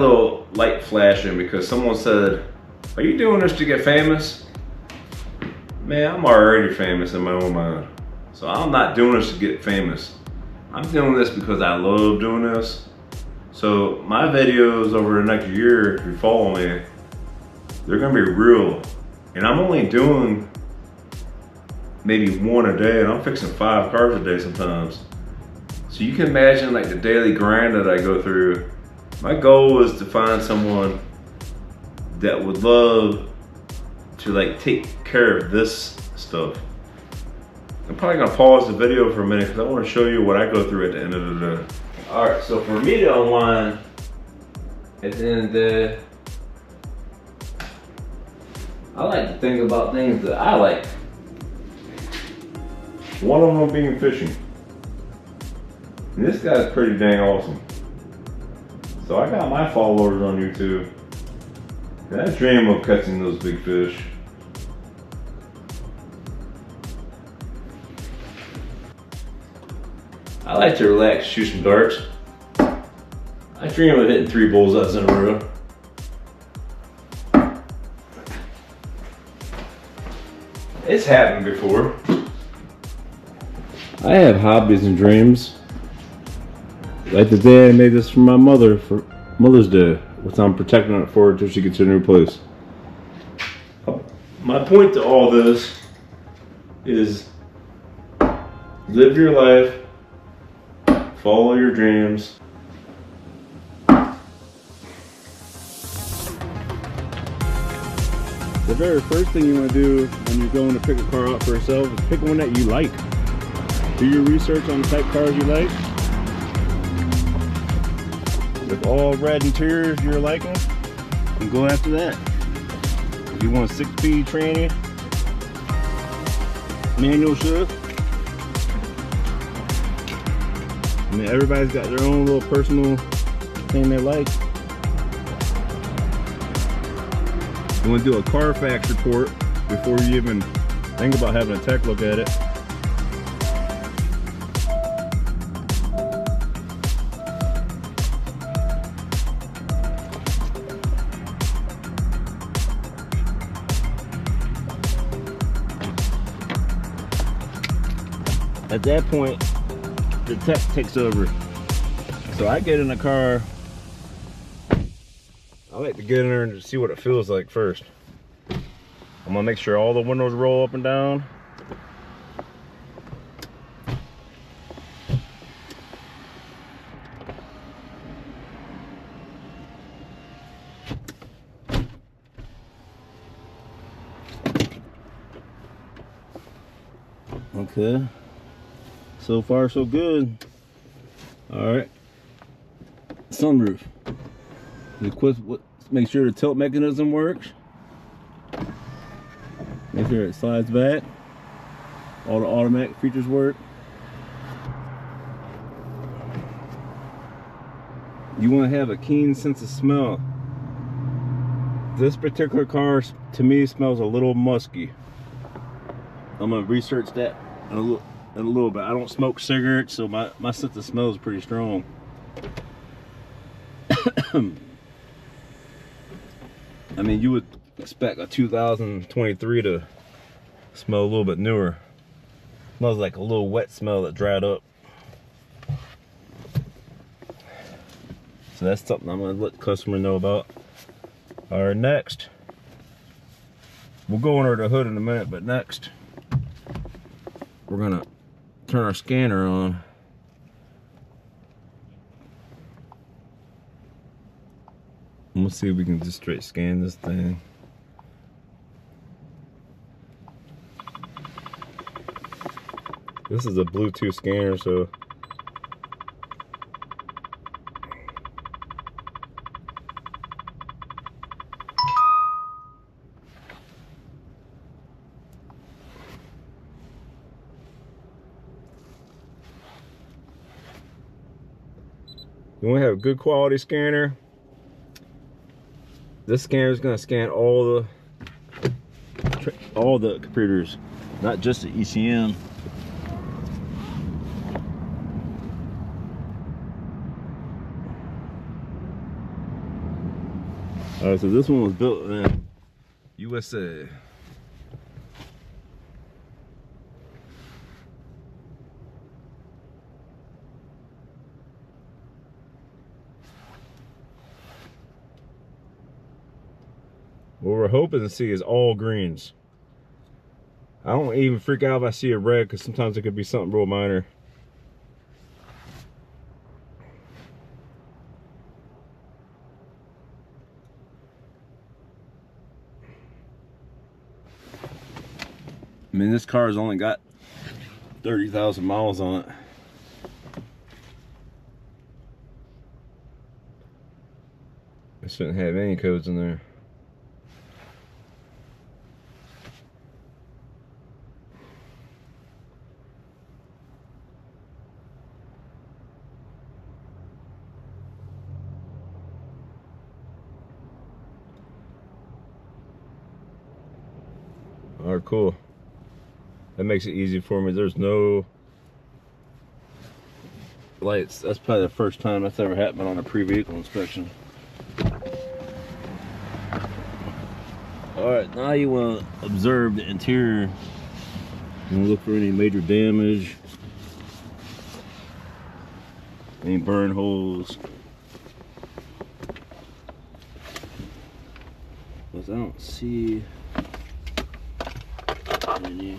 Little light flashing because someone said, "Are you doing this to get famous?" Man, I'm already famous in my own mind. So I'm not doing this to get famous. I'm doing this because I love doing this. So my videos over the next year, if you follow me, they're gonna be real. And I'm only doing maybe one a day, and I'm fixing 5 cars a day sometimes. So you can imagine like the daily grind that I go through. My goal is to find someone that would love to like take care of this stuff. I'm probably gonna pause the video for a minute because I want to show you what I go through at the end of the day. All right, so for me to unwind at the end of the day, I like to think about things that I like. One of them being fishing. And this guy's pretty dang awesome. So I got my followers on YouTube. And I dream of catching those big fish. I like to relax, shoot some darts. I dream of hitting 3 bullseyes in a row. It's happened before. I have hobbies and dreams. Like the day I made this for my mother for Mother's Day, which I'm protecting it for until she gets a new place. My point to all this is live your life, follow your dreams. The very first thing you want to do when you're going to pick a car out for yourself is pick one that you like. Do your research on the type of cars you like. If all red interiors you're liking, and go after that. If you want a 6-speed tranny, manual shift. I mean, everybody's got their own little personal thing they like. You want to do a Carfax report before you even think about having a tech look at it. At that point, the tech takes over. So I get in the car. I like to get in there and see what it feels like first. I'm gonna make sure all the windows roll up and down. Okay. So far, so good. All right. Sunroof. Make sure the tilt mechanism works. Make sure it slides back. All the automatic features work. You want to have a keen sense of smell. This particular car, to me, smells a little musky. I'm gonna research that in a little bit. I don't smoke cigarettes, so my sense of smell is pretty strong. I mean, you would expect a 2023 to smell a little bit newer. Smells like a little wet smell that dried up. So that's something I'm gonna let the customer know about. All right, next. We'll go under the hood in a minute, but next, we're gonna turn our scanner on. Let's see if we can just straight scan this thing. This is a Bluetooth scanner, so you want to have a good quality scanner. This scanner is going to scan all the computers, not just the ECM. All right, so this one was built in USA. What we're hoping to see is all greens. I don't even freak out if I see a red, because sometimes it could be something real minor. I mean, this car's only got 30,000 miles on it. It shouldn't have any codes in there. All right, cool. That makes it easy for me. There's no lights. That's probably the first time that's ever happened on a pre-vehicle inspection. All right, now you want to observe the interior and look for any major damage, any burn holes. Because I don't see any.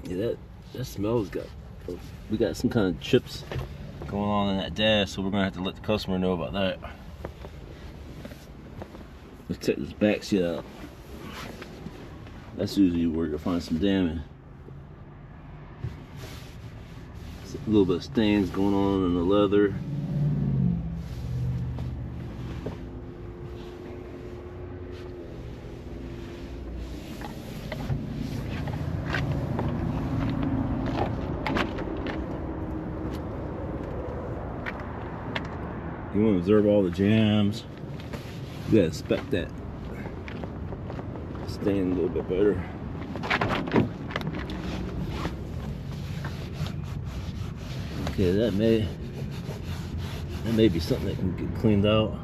Yeah, that smells got. We got some kind of chips going on in that dash, so we're gonna have to let the customer know about that. Let's check this back seat out. That's usually where you'll find some damage. A little bit of stains going on in the leather. You want to observe all the jams. You gotta inspect that stain a little bit better. Okay, that may be something that can get cleaned out.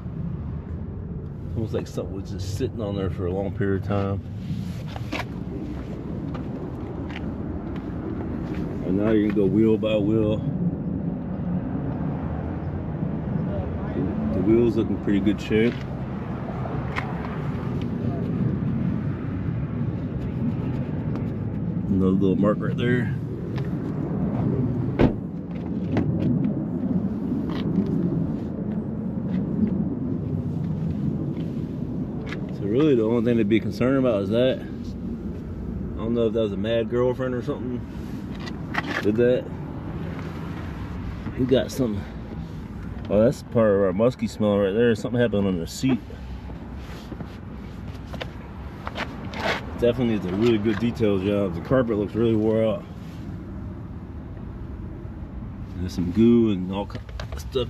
Almost like something was just sitting on there for a long period of time. And now you can go wheel by wheel. The wheel's looking pretty good shape. Another little mark right there. So really the only thing to be concerned about is that. I don't know if that was a mad girlfriend or something. Did that. We got some. Oh, that's part of our musky smell right there. Something happened on the seat. Definitely needs a really good detail job. The carpet looks really wore out. There's some goo and all kinds of stuff.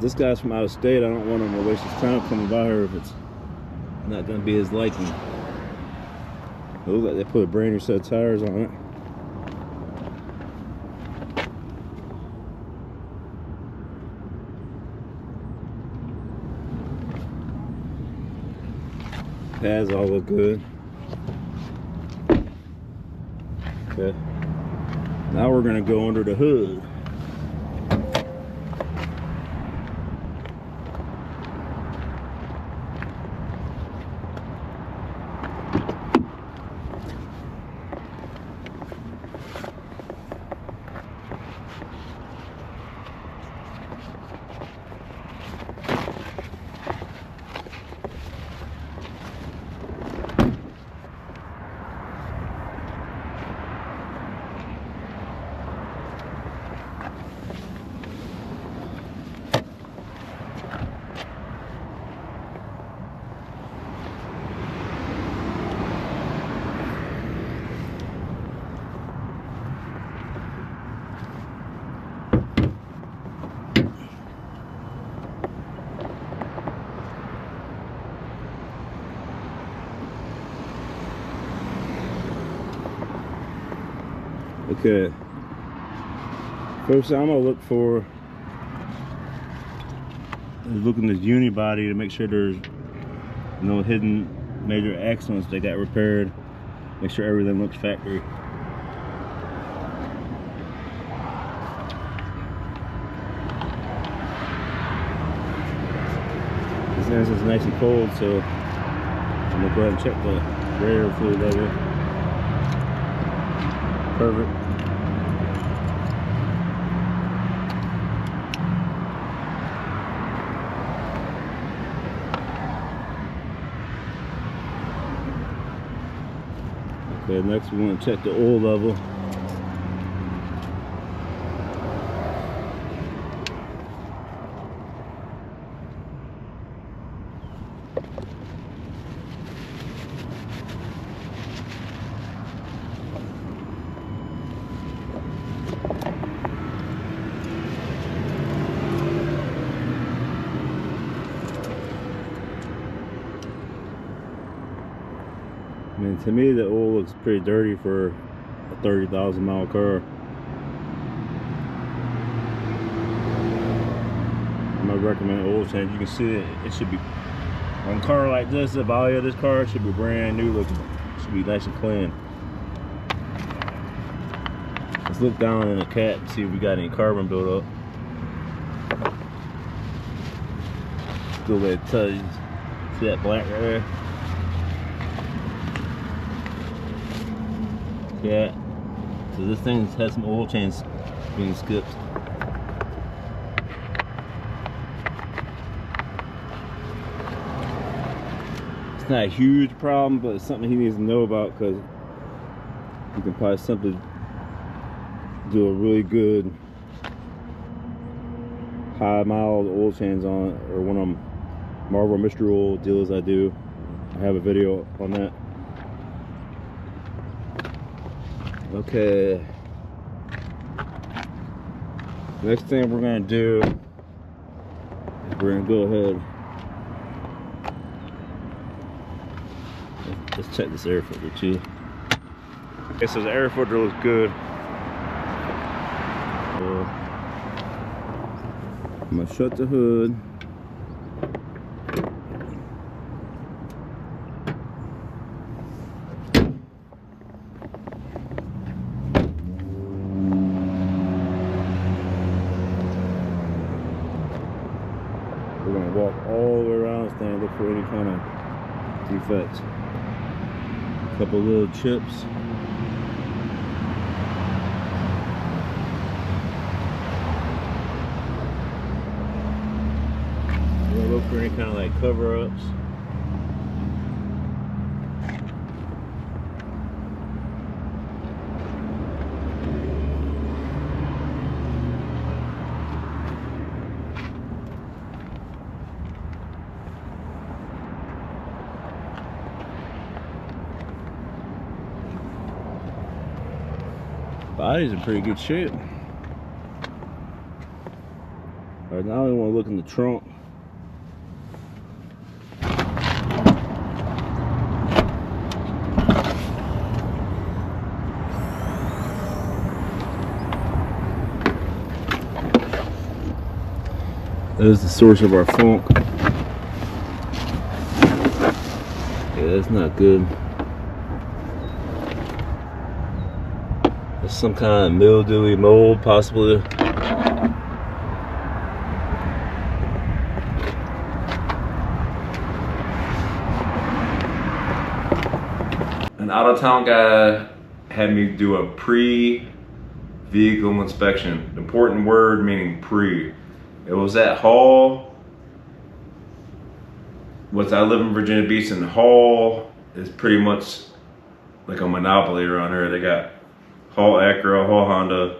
This guy's from out of state. I don't want him to waste his time coming by here if it's not going to be his liking. It looks like they put a brand new set of tires on it. Pads all look good. Okay. Now we're gonna go under the hood. Okay. First thing I'm gonna look for is looking at this unibody to make sure there's no hidden major accidents that got repaired. Make sure everything looks factory. This is nice and cold, so I'm gonna go ahead and check the radiator fluid level. Perfect. Okay, next we want to check the oil level. I mean, to me, the oil looks pretty dirty for a 30,000 mile car. I'm gonna recommend oil change. You can see it should be, on a car like this, the value of this car should be brand new looking. It should be nice and clean. Let's look down in the cap and see if we got any carbon buildup. Good way to tell you. See that black right there? Yeah, so this thing has some oil change being skipped. It's not a huge problem, but it's something he needs to know about, because you can probably simply do a really good high mild oil change on it, or one of them Marlboro Mystery Oil deals I do. I have a video on that. Okay, next thing we're gonna do is we're gonna go ahead, let's check this air filter too. Okay, so the air filter looks good. I'm gonna shut the hood. We're gonna walk all the way around this thing, look for any kind of defects. A couple little chips. We're gonna look for any kind of like cover-ups. Body's in pretty good shape. Alright, now we want to look in the trunk. That is the source of our funk. Yeah, that's not good. There's some kind of mildewy mold, possibly. An out-of-town guy had me do a pre-vehicle inspection. Important word meaning pre. It was at Hall. I live in Virginia Beach, and Hall is pretty much like a monopoly around here. They got Hall Acura, Hall Honda,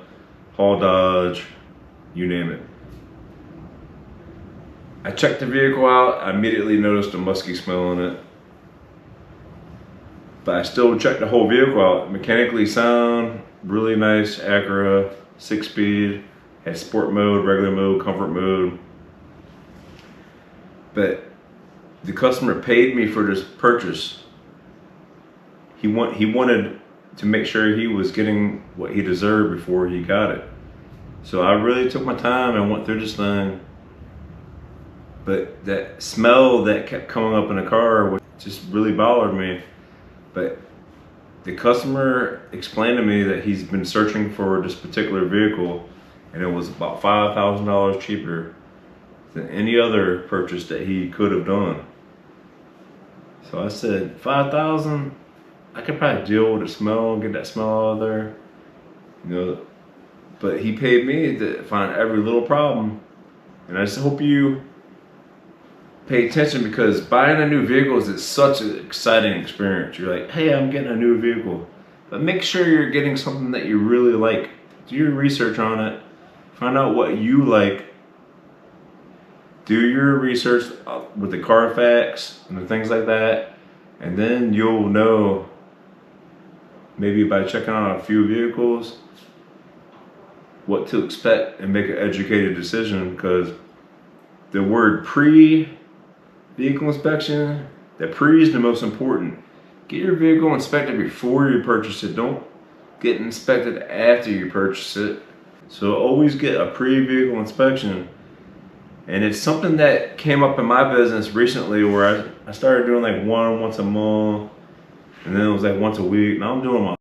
Hall Dodge, you name it. I checked the vehicle out. I immediately noticed a musky smell in it. But I still checked the whole vehicle out. Mechanically sound, really nice Acura, 6-speed, has sport mode, regular mode, comfort mode. But the customer paid me for this purchase. He wanted to make sure he was getting what he deserved before he got it. So I really took my time and went through this thing. But that smell that kept coming up in the car just really bothered me. But the customer explained to me that he's been searching for this particular vehicle, and it was about $5,000 cheaper than any other purchase that he could have done. So I said, $5,000, I could probably deal with the smell and get that smell out of there, you know. But he paid me to find every little problem, and I just hope you pay attention, because buying a new vehicle is such an exciting experience. You're like, hey, I'm getting a new vehicle, but make sure you're getting something that you really like. Do your research on it, find out what you like. Do your research with the Carfax and the things like that, and then you'll know, maybe by checking out a few vehicles, what to expect and make an educated decision. Because the word pre-vehicle inspection, the pre is the most important. Get your vehicle inspected before you purchase it. Don't get inspected after you purchase it. So always get a pre-vehicle inspection. And it's something that came up in my business recently, where I started doing like once a month, and then it was like once a week. Now I'm doing my